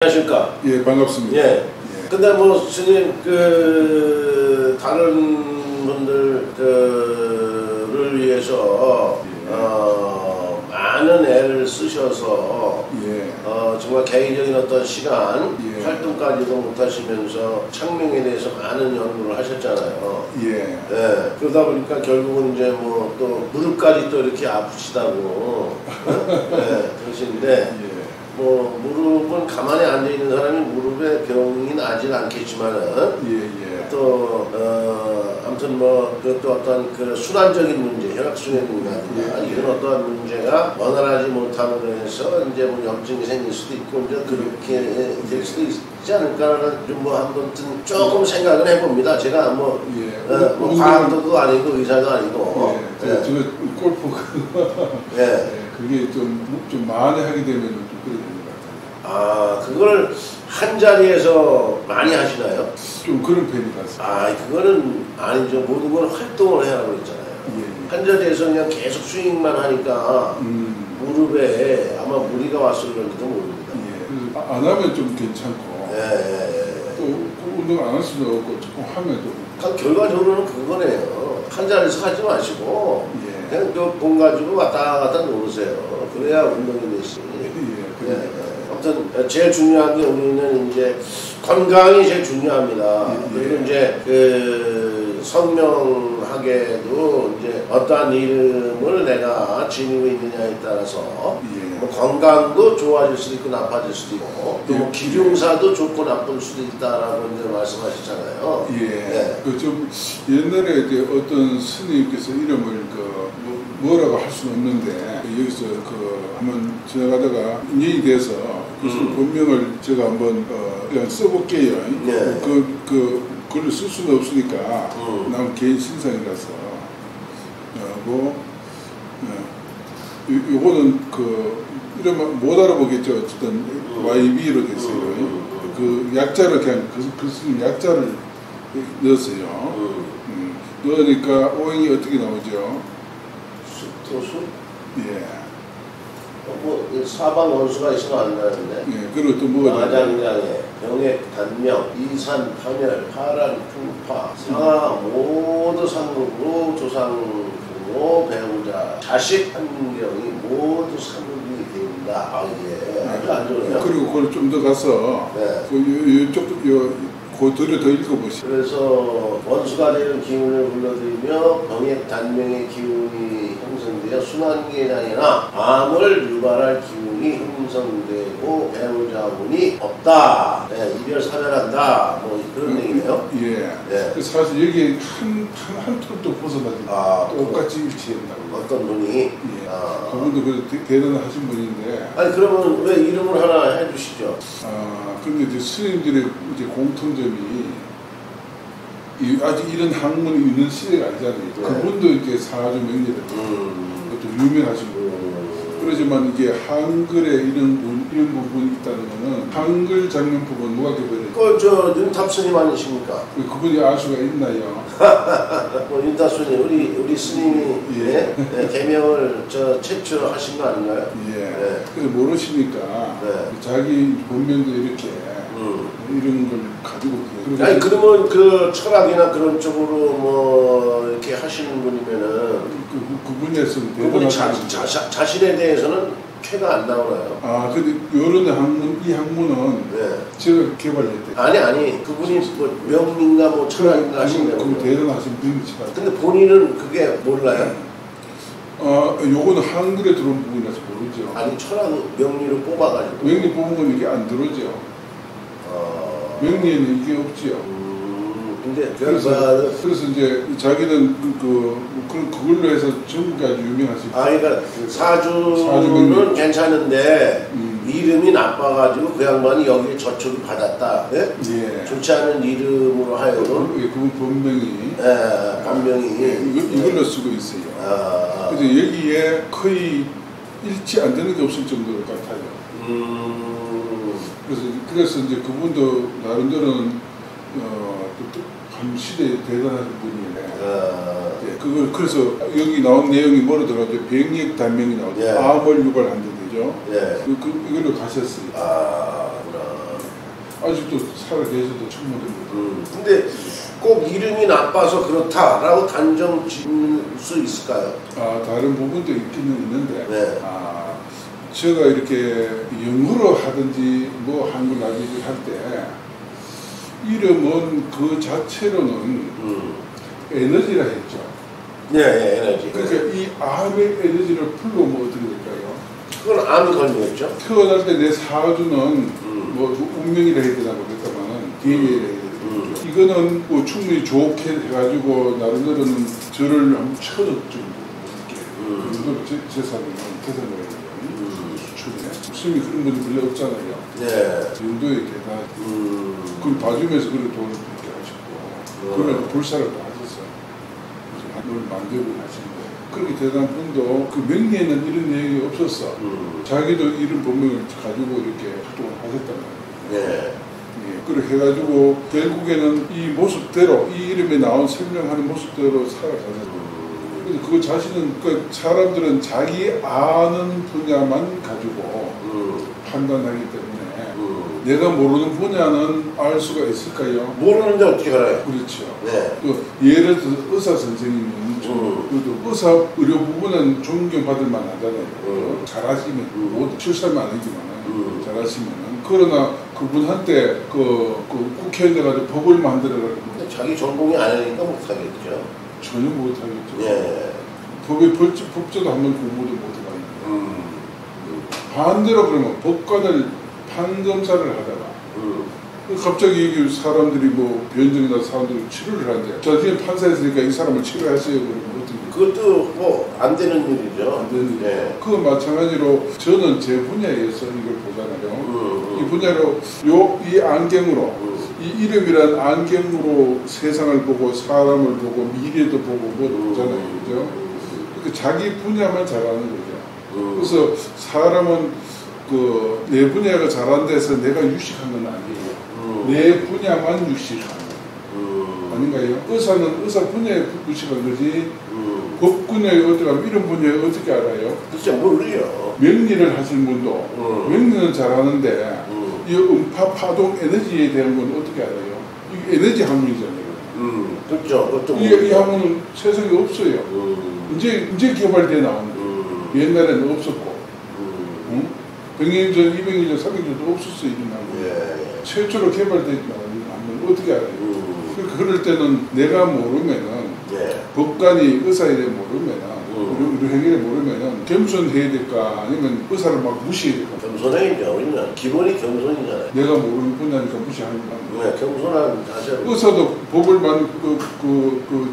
안녕하십니까? 예, 반갑습니다. 예. 근데 뭐 스님 다른 분들을 위해서 많은 애를 쓰셔서 정말 개인적인 어떤 시간 활동까지도 못하시면서 창명에 대해서 많은 연구를 하셨잖아요. 그러다 보니까 결국은 이제 뭐 또 무릎까지 또 이렇게 아프시다고 그러시는데. 뭐 무릎은 가만히 앉아 있는 사람이 무릎에 병이 나진 않겠지만은 또 아무튼 뭐 그것도 어떤 그 순환적인 문제, 혈액순환이라든가 이런 어떤 문제가 원활하지 못함으로 해서 이제 뭐 염증이 생길 수도 있고 이제 그렇게 될 수도 있지 않을까라는 좀 뭐 한번쯤 조금 생각을 해봅니다. 제가 뭐 과학도도 아니고 의사도 아니고 제가 골프 그게 좀 많이 하게 되면 좀 그래 되는 것 같아요. 아, 그걸 한 자리에서 많이 하시나요? 좀 그런 편이 같습니다. 아, 그거는 아니죠. 모든 건 활동을 해야 하고 있잖아요. 한 자리에서 그냥 계속 스윙만 하니까 무릎에 아마 무리가 왔을 그런지도 모릅니다. 그래서 안 하면 좀 괜찮고 또 운동 안 할 수도 없고 조금 하면 또 결과적으로는 그거네요. 한 자리에서 하지 마시고 그냥 돈 가지고 왔다 갔다 놓으세요. 그래야 운동이 되시. 아무튼 제일 중요한 게 우리는 이제 건강이 제일 중요합니다. 그리고 이제 그 선명하게도 이제 어떠한 이름을 내가 지니고 있느냐에 따라서 뭐 건강도 좋아질 수도 있고 나빠질 수도 있고 또 뭐 기흉사도 좋고 나쁠 수도 있다라고 이제 말씀하셨잖아요. 그 좀 옛날에 이제 어떤 스님께서 이름을 뭐라고 할 수는 없는데 여기서 한번 지나가다가 인연이 돼서 그 본명을 제가 한번 그냥 써볼게요. 글을 쓸 수는 없으니까 난 개인 신상이라서 요거는 이러면 못 알아보겠죠. 어쨌든 YB로 됐어요. 그 약자를 그냥 그 스님 약자를 넣었어요. 넣으니까 오행이 어떻게 나오죠? 수토수? 뭐 사방 원수가 있으면 안 나는데. 그리고 또 뭐가 마장량에 병액, 단명, 이산, 파멸, 파란, 풍파, 상하 모두 상급으로 조상, 부모, 배우자, 자식 한 명이 모두 상급이 됩니다. 아주 안 좋네요. 그리고 그걸 좀 더 가서 그 글을 더 읽어보시죠. 그래서 원수가 되는 기운을 불러들이며 병액, 단명의 기운이 형성되어 순환계장이나 암을 유발할 기운이 형성되고 배우자분이 없다. 이별 사별한다. 뭐 그런 얘기네요. 사실 여기 한 톨도 벗어나지 똑같이 일치한다고. 어떤 분이? 그분도 대단하신 분인데. 아니 그러면 왜 이름을 하나 해주시죠? 근데 이제 스님들의 이제 공통점이 아직 이런 학문이 있는 시대가 아니잖아요. 그분도 이제 사주 명리를 또 유명하신 분. 그러지만 이게 한글에 이런 부분이 있다는 거는 한글 장면법은 누가 개발했죠? 윤탑 스님 아니십니까? 그분이 알 수가 있나요? 윤탑 스님 우리 스님이 개명을 최초로 하신 거 아닌가요? 그래서 모르시니까 자기 본명도 이렇게 이런 걸 가지고 아니 그러면 그 철학이나 그런 쪽으로 뭐 이렇게 하시는 분이면은 그분에서는 그분이 자신에 대해서는 쾌가 안 나오나요? 근데 요런 이 학문은 제가 개발했대요. 아니 그분이 뭐 명리인가 뭐 철학인가 하신 거예요. 그 대단하신 분이지만 근데 본인은 그게 몰라요? 요거는 한글에 들어온 부분이라서 모르죠. 아니 철학 명리를 뽑아가지고 명리 뽑은 건 이게 안 들어오죠. 명리에는 이게 없지요. 근데 그래서 이제 자기는 그걸로 해서 전국이 아주 유명하시죠. 그러니까 사주는 괜찮은데 이름이 나빠가지고 그 양반이 여기 저축을 받았다. 좋지 않은 이름으로 하여금 그분 본명이 이걸로 쓰고 있어요. 그래서 여기에 거의 일치 안 되는 게 없을 정도로 같아요. 그래서 이제 그분도 나름대로는 한 시대에 대단한 분이에요. 그래서 여기 나온 내용이 뭐로 들어가죠? 병액 단명이 나오죠. 암을 유발한다죠. 이걸로 가셨어요. 그렇구나. 아직도 살아계셔도 청모됩니다. 근데 꼭 이름이 나빠서 그렇다라고 단정 지을 수 있을까요? 다른 부분도 있기는 있는데 네. 제가 이렇게 영어로 하든지 뭐 한글 나기를 할 때 이름은 그 자체로는 에너지라 했죠. 네, 에너지. 그러니까 이 암의 에너지를 풀러오면 어떻게 될까요? 그건 암이 걸리겠죠. 태어날 때 내 사주는 뭐 운명이라 해야 되나 모르겠다만은 DNA라 해야 되나. 이거는 뭐 충분히 좋게 해가지고 나름대로는 저를 한번 쳐줬 정도 이렇게 그 정도로 재산은 계산을 수출에 수익이 그런 분이 별로 없잖아요. 네. 그 정도의 대단. 그걸 봐주면서 그런 돈을 그렇게 하셨고 그러면 불사를 또 하셨어요. 그래서 뭘 만들고 하신 거예요. 그렇게 대단한 분도 그 명리에는 이런 내용이 없었어. 자기도 이런 본명을 가지고 이렇게 활동을 하셨단 말이에요. 네. 그렇게 해가지고 결국에는 이 모습대로 이 이름에 나온 설명하는 모습대로 살아가셨어요. 그래서 그 자신은 그 사람들은 자기 아는 분야만 가지고 판단하기 때문에 내가 모르는 분야는 알 수가 있을까요? 모르는데 어떻게 알아요? 그렇죠. 네. 또 예를 들어서 의사 선생님은 의사 의료 부분은 존경받을 만하잖아요. 잘하시면 뭐 출산은 아니지만 잘하시면은 그러나 그분한테 그 국회의원 돼가지고 법을 만들어가지고 자기 전공이 아니니까 못하겠죠. 전혀 못하겠죠. 예. 법조도 한번 공부도 못해봤는데 반대로 그러면 법관을 판검사를 하다가 갑자기 사람들이 뭐 변정이나 사람들이 치료를 하는데 자기는 판사였으니까 이 사람을 치료하세요 그러면 어떻게 그것도 뭐 안 되는 일이죠. 안 되는 일. 네. 그 마찬가지로 저는 제 분야에서 이걸 보잖아요. 이 분야로 이 안경으로 이 이름이란 안경으로 세상을 보고 사람을 보고 미래도 보고 뭐 보잖아요. 그죠? 그러니까 자기 분야만 잘하는 거죠. 그래서 사람은 그 내 분야가 잘한 데서 내가 유식한 건 아니에요. 내 분야만 유식한 거 아닌가요? 의사는 의사 분야에 유식한 거지 법분야에 어떻게 하면 이런 분야에 어떻게 알아요? 진짜 모르요. 명리를 하시는 분도 명리는 잘하는데 이 음파 파동 에너지에 대한 건 어떻게 알아요? 이게 에너지 학문이잖아요. 그렇죠. 이 학문은 세상에 없어요. 이제 개발돼 나온 거예요. 옛날에는 없었고 100년 전, 200년 전, 300년 전도 없었어요. 이런 학문. 예. 최초로 개발된 학문 어떻게 알아요? 그럴 때는 내가 모르면은 법관이 의사에 대해 모르면은 의료행위에 모르면은 겸손해야 될까 아니면 의사를 막 무시해야 될까? 겸손해야죠. 우리는 기본이 겸손이잖아요. 내가 모르는 분야니까 무시하는 거 아니에요? 네, 겸손한 자세로. 의사도 법을 만든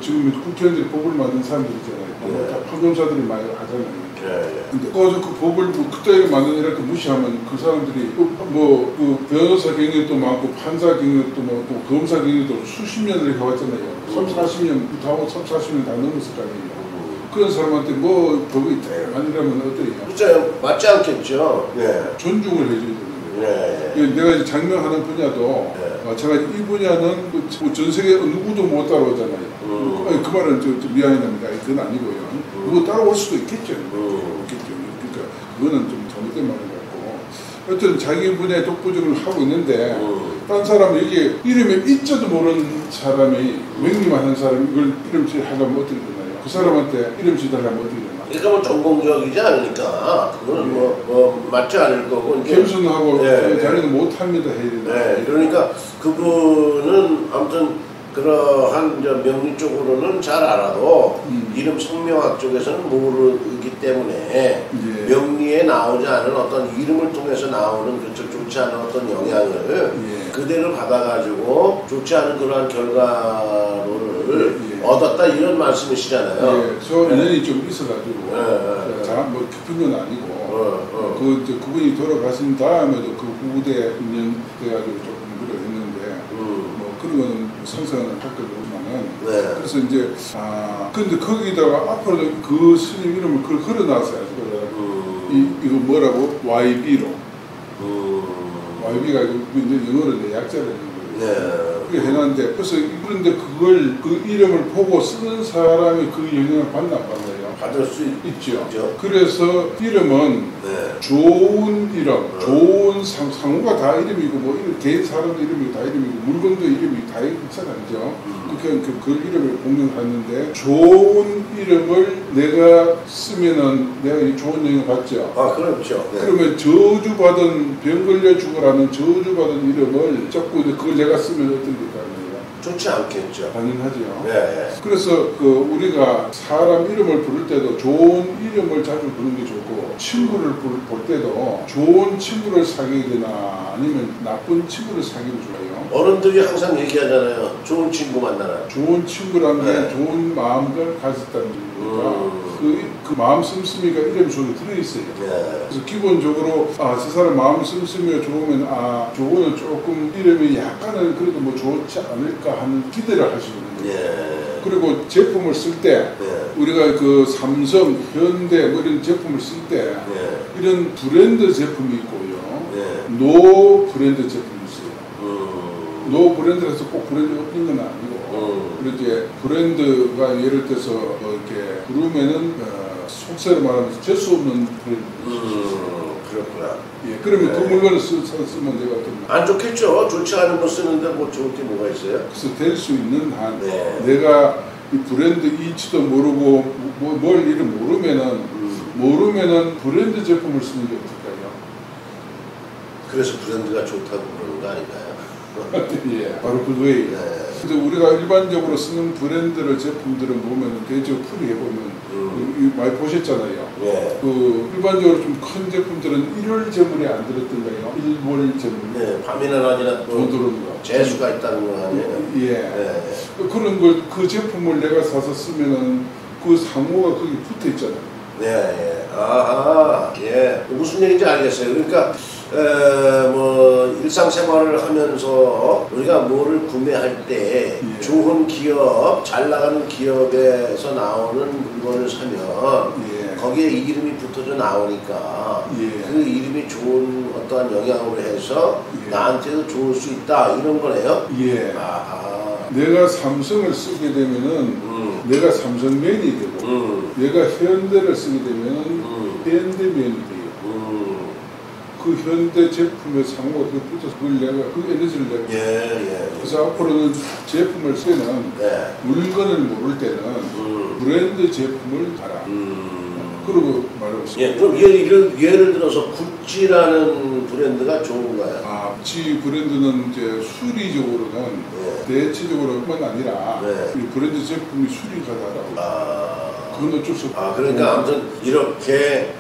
지금 국회의원들이 법을 만든 사람들 있잖아요. 판검사들이 많이 하잖아요. 근데 그 법을 그따위로 만드니까 무시하면 그 사람들이 변호사 경력도 많고 판사 경력도 많고 검사 경력도 수십 년을 해왔잖아요. 30, 40년 다 40년 다 넘었을 거 아니에요. 그런 사람한테 뭐 법이 대만이라면 어때요? 진짜 맞지 않겠죠. 존중을 해줘야 되는 거예요. 내가 이제 장명하는 분야도 마찬가지 이 분야는 전 세계 누구도 못 따라오잖아요. 그 말은 미안합니다. 그건 아니고요. 누구 따라올 수도 있겠죠. 그러니까 그거는 좀 잘못된 말인 것 같고 하여튼 자기 분야에 독보적으로 하고 있는데 딴 사람 여기 이름에 있지도 모르는 사람이 명리만 하는 사람이 이걸 이름 지으려면 어떻게 되나요? 그 사람한테 이름 지달라면 어떻게 되나요? 그러니까 뭐 전공적이지 않으니까 그거는 뭐 맞지 않을 거고 겸손하고 자기는 못합니다 해야 되나? 그러니까 그분은 아무튼 그러한 명리 쪽으로는 잘 알아도 이름 성명학 쪽에서는 모르기 때문에 명리에 나오지 않은 어떤 이름을 통해서 나오는 좋지 않은 어떤 영향을 그대로 받아가지고 좋지 않은 그러한 결과를 얻었다 이런 말씀이시잖아요. 저 인연이 좀 있어가지고 뭐 깊은 건 아니고 그분이 돌아가신 다음에도 그 후대 인연 돼가지고 조금 그랬는데 뭐 그런 거는 상상을 할 것도 없지만은 그래서 이제 근데 거기다가 앞으로 그 스님 이름을 그걸 걸어놨어요. 이거 뭐라고? YB로 YB가 영어로 내 약자라는 거예요. 그렇게 해놨는데 그래서 그런데 그걸 그 이름을 보고 쓰는 사람이 그 영향을 받나 안 받나요? 받을 수 있죠. 그래서 이름은 좋은 이름, 좋은 상호가 다 이름이고 뭐 개인 사람도 이름이 다 이름이고 물건도 이름이 다 있잖아요. 그 이름을 공명하는데 좋은 이름을 내가 쓰면은 내가 좋은 영향을 받죠. 아 그렇죠. 네. 그러면 저주받은 병 걸려 죽으라는 저주받은 이름을 자꾸 그걸 내가 쓰면 어떤 될까요? 좋지 않겠죠. 당연하죠. 네. 그래서 우리가 사람 이름을 부를 때도 좋은 이름을 자주 부르는 게 좋고 친구를 볼 때도 좋은 친구를 사귀어야 되나 아니면 나쁜 친구를 사귀면 좋아요. 어른들이 항상 얘기하잖아요. 좋은 친구 만나라. 좋은 친구라는 게 좋은 마음을 가졌다는 얘기니까 그 마음 씀씀이가 이름 속에 들어있어요. 그래서 기본적으로 저 사람 마음 씀씀이가 좋으면 저거는 조금 이름이 약간은 그래도 뭐 좋지 않을까 하는 기대를 할 수 있는 거예요. 그리고 제품을 쓸 때 우리가 그 삼성, 현대 뭐 이런 제품을 쓸 때 이런 브랜드 제품이 있고요. 노 브랜드 제품이 있어요. 노 브랜드라서 꼭 브랜드 없는 건 아니고 그리고 이제 브랜드가 예를 들어서 이렇게 부르면은 속세로 말하면 재수 없는 브랜드. 그렇구나. 예, 그러면 그 물건을 쓰면 내가 어떤 안 좋겠죠. 좋지 않은 거 쓰는데 뭐 좋을 게 뭐가 있어요? 그래서 될 수 있는 한 내가 이 브랜드 이치도 모르고 뭘 이름 모르면은 브랜드 제품을 쓰는 게 어떨까요? 그래서 브랜드가 좋다고 그러는 거 아닌가요? 예, 바로 그거예요. 근데 우리가 일반적으로 쓰는 브랜드를 제품들은 보면 대체로 풀이해 보면 많이 보셨잖아요. 그 일반적으로 좀 큰 제품들은 1월 제물에 안 들었던가요? 1월 제물. 네, 밤이나 낮이나 또 재수가 있다는 거 아니에요? 그런 걸 그 제품을 내가 사서 쓰면은 그 상호가 거기 붙어 있잖아요. 아하, 무슨 얘기인지 알겠어요. 그러니까 뭐 일상생활을 하면서 우리가 뭐를 구매할 때 좋은 기업, 잘 나가는 기업에서 나오는 물건을 사면 거기에 이름이 붙어져 나오니까 그 이름이 좋은 어떠한 영향으로 해서 나한테도 좋을 수 있다 이런 거네요. 내가 삼성을 쓰게 되면은 내가 삼성맨이 되고 내가 현대를 쓰게 되면은 현대맨이 돼요. 그 현대 제품의 상호가 그 붙어서 그걸 내가 그 에너지를 내가 그래서 앞으로는 제품을 쓰는 물건을 모를 때는 브랜드 제품을 알아. 그러고 말하고 있습니다. 그럼 예를 들어서 구찌라는 브랜드가 좋은가요? 구찌 브랜드는 이제 수리적으로는 대체적으로뿐만 아니라 이 브랜드 제품이 수리가 다라고. 그건 어쩔 수 없고. 그러니까 아무튼 이렇게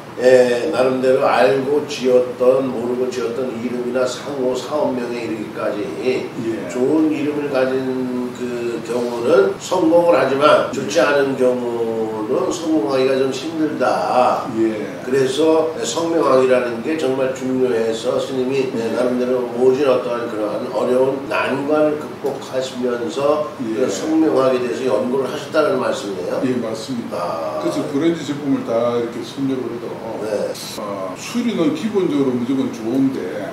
나름대로 알고 지었던 모르고 지었던 이름이나 상호 사업명에 이르기까지 좋은 이름을 가진 그 경우는 성공을 하지만 좋지 않은 경우는 성공하기가 좀 힘들다. 그래서 성명학이라는 게 정말 중요해서 스님이 나름대로 모진 어떠한 그러한 어려운 난관을 극복하시면서 성명학에 대해서 연구를 하셨다는 말씀이에요? 맞습니다. 그래서 브랜드 제품을 다 이렇게 섭렵을 해도 수리는 기본적으로 무조건 좋은데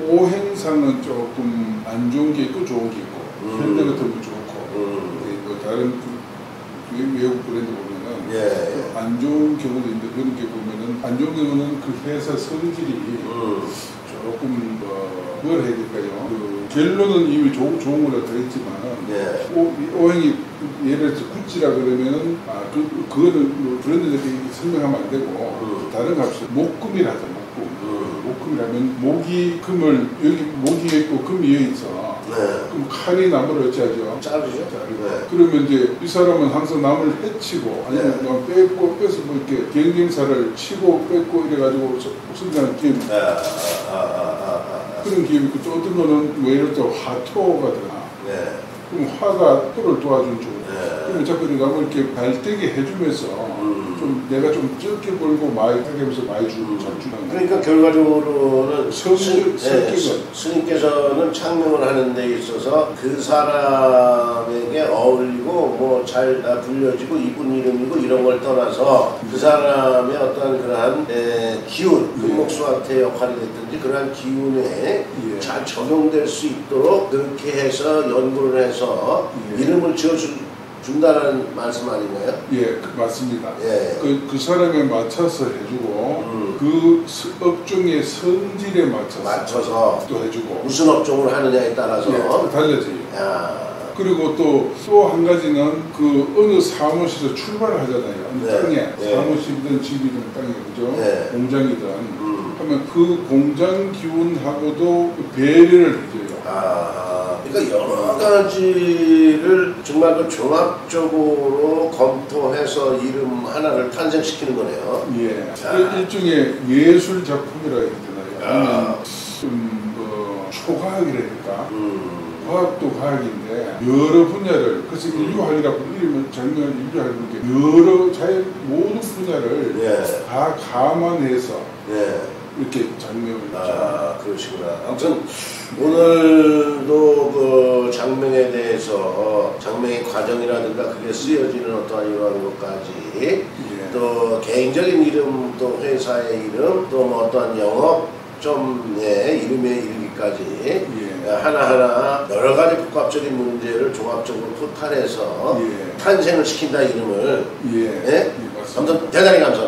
오행상은 조금 안 좋은 게 있고 좋은 게 있고 현대 같은 거 좋고 뭐 다른 외국 브랜드 보면은 안 좋은 경우도 있는데 그런 게 보면은 안 좋은 경우는 그 회사 성질이 조금 뭘 해야 될까요? 결론은 이미 좋은 거라 되어있지만 오행이 예를 들어서 구찌라 그러면은 그거는 뭐 브랜드들이 설명하면 안 되고 다른 값이 목금이라죠. 목금이라면 목이 금을 여기 목이 있고 금이 여기 있어. 그럼 칼이 나무를 어찌하죠? 자르죠. 그러면 이제 이 사람은 항상 남을 해치고 아니면 그냥 빼서 뭐 이렇게 경쟁사를 치고 뺏고 이래가지고 성장하는 기업이 그런 기업이 있고 또 어떤 거는 뭐 예를 들어 화토가 되나 그럼 화가 토를 도와준 쪽 그러면 자꾸 남을 이렇게 발대게 해주면서 좀 내가 좀 적게 벌고 많이 하면서 많이 주고 잘 주는 그러니까 결과적으로는 스님께서는 창명을 하는 데 있어서 그 사람에게 어울리고 뭐 잘 불려지고 이쁜 이름이고 이런 걸 떠나서 그 사람의 어떤 그러한 기운, 금목수한테 역할이 됐든지 그러한 기운에 잘 적용될 수 있도록 그렇게 해서 연구를 해서 이름을 지어준다는 말씀 아닌가요? 예, 맞습니다. 예. 그 사람에 맞춰서 해주고 그 업종의 성질에 맞춰서 또 해주고 무슨 업종을 하느냐에 따라서 달라져요. 야. 그리고 또 한 가지는 그 어느 사무실에서 출발을 하잖아요. 어느 땅에 사무실이든 집이든 땅에 그죠? 공장이든 하면 그 공장 기운하고도 배려를 해줘요. 그러니까 여러 가지를 정말 그 종합적으로 검토해서 이름 하나를 탄생시키는 거네요. 예. 일종의 예술 작품이라 해야 되나요? 아니면 좀 초과학이라니까. 과학도 과학인데 여러 분야를 그래서 인류학이라고 이름은 장면을 인류학이라고 여러 자연 모든 분야를 다 감안해서 이렇게 장명을 그러시구나. 아무튼 오늘도 그 장명에 대해서 장명의 과정이라든가 그게 쓰여지는 어떠한 이러한 것까지 또 개인적인 이름 또 회사의 이름 또 뭐 어떠한 영업점의 이름에 이르기까지 하나하나 여러 가지 복합적인 문제를 종합적으로 토탈해서 탄생을 시킨다 이름을. 아무튼 대단히 감사합니다.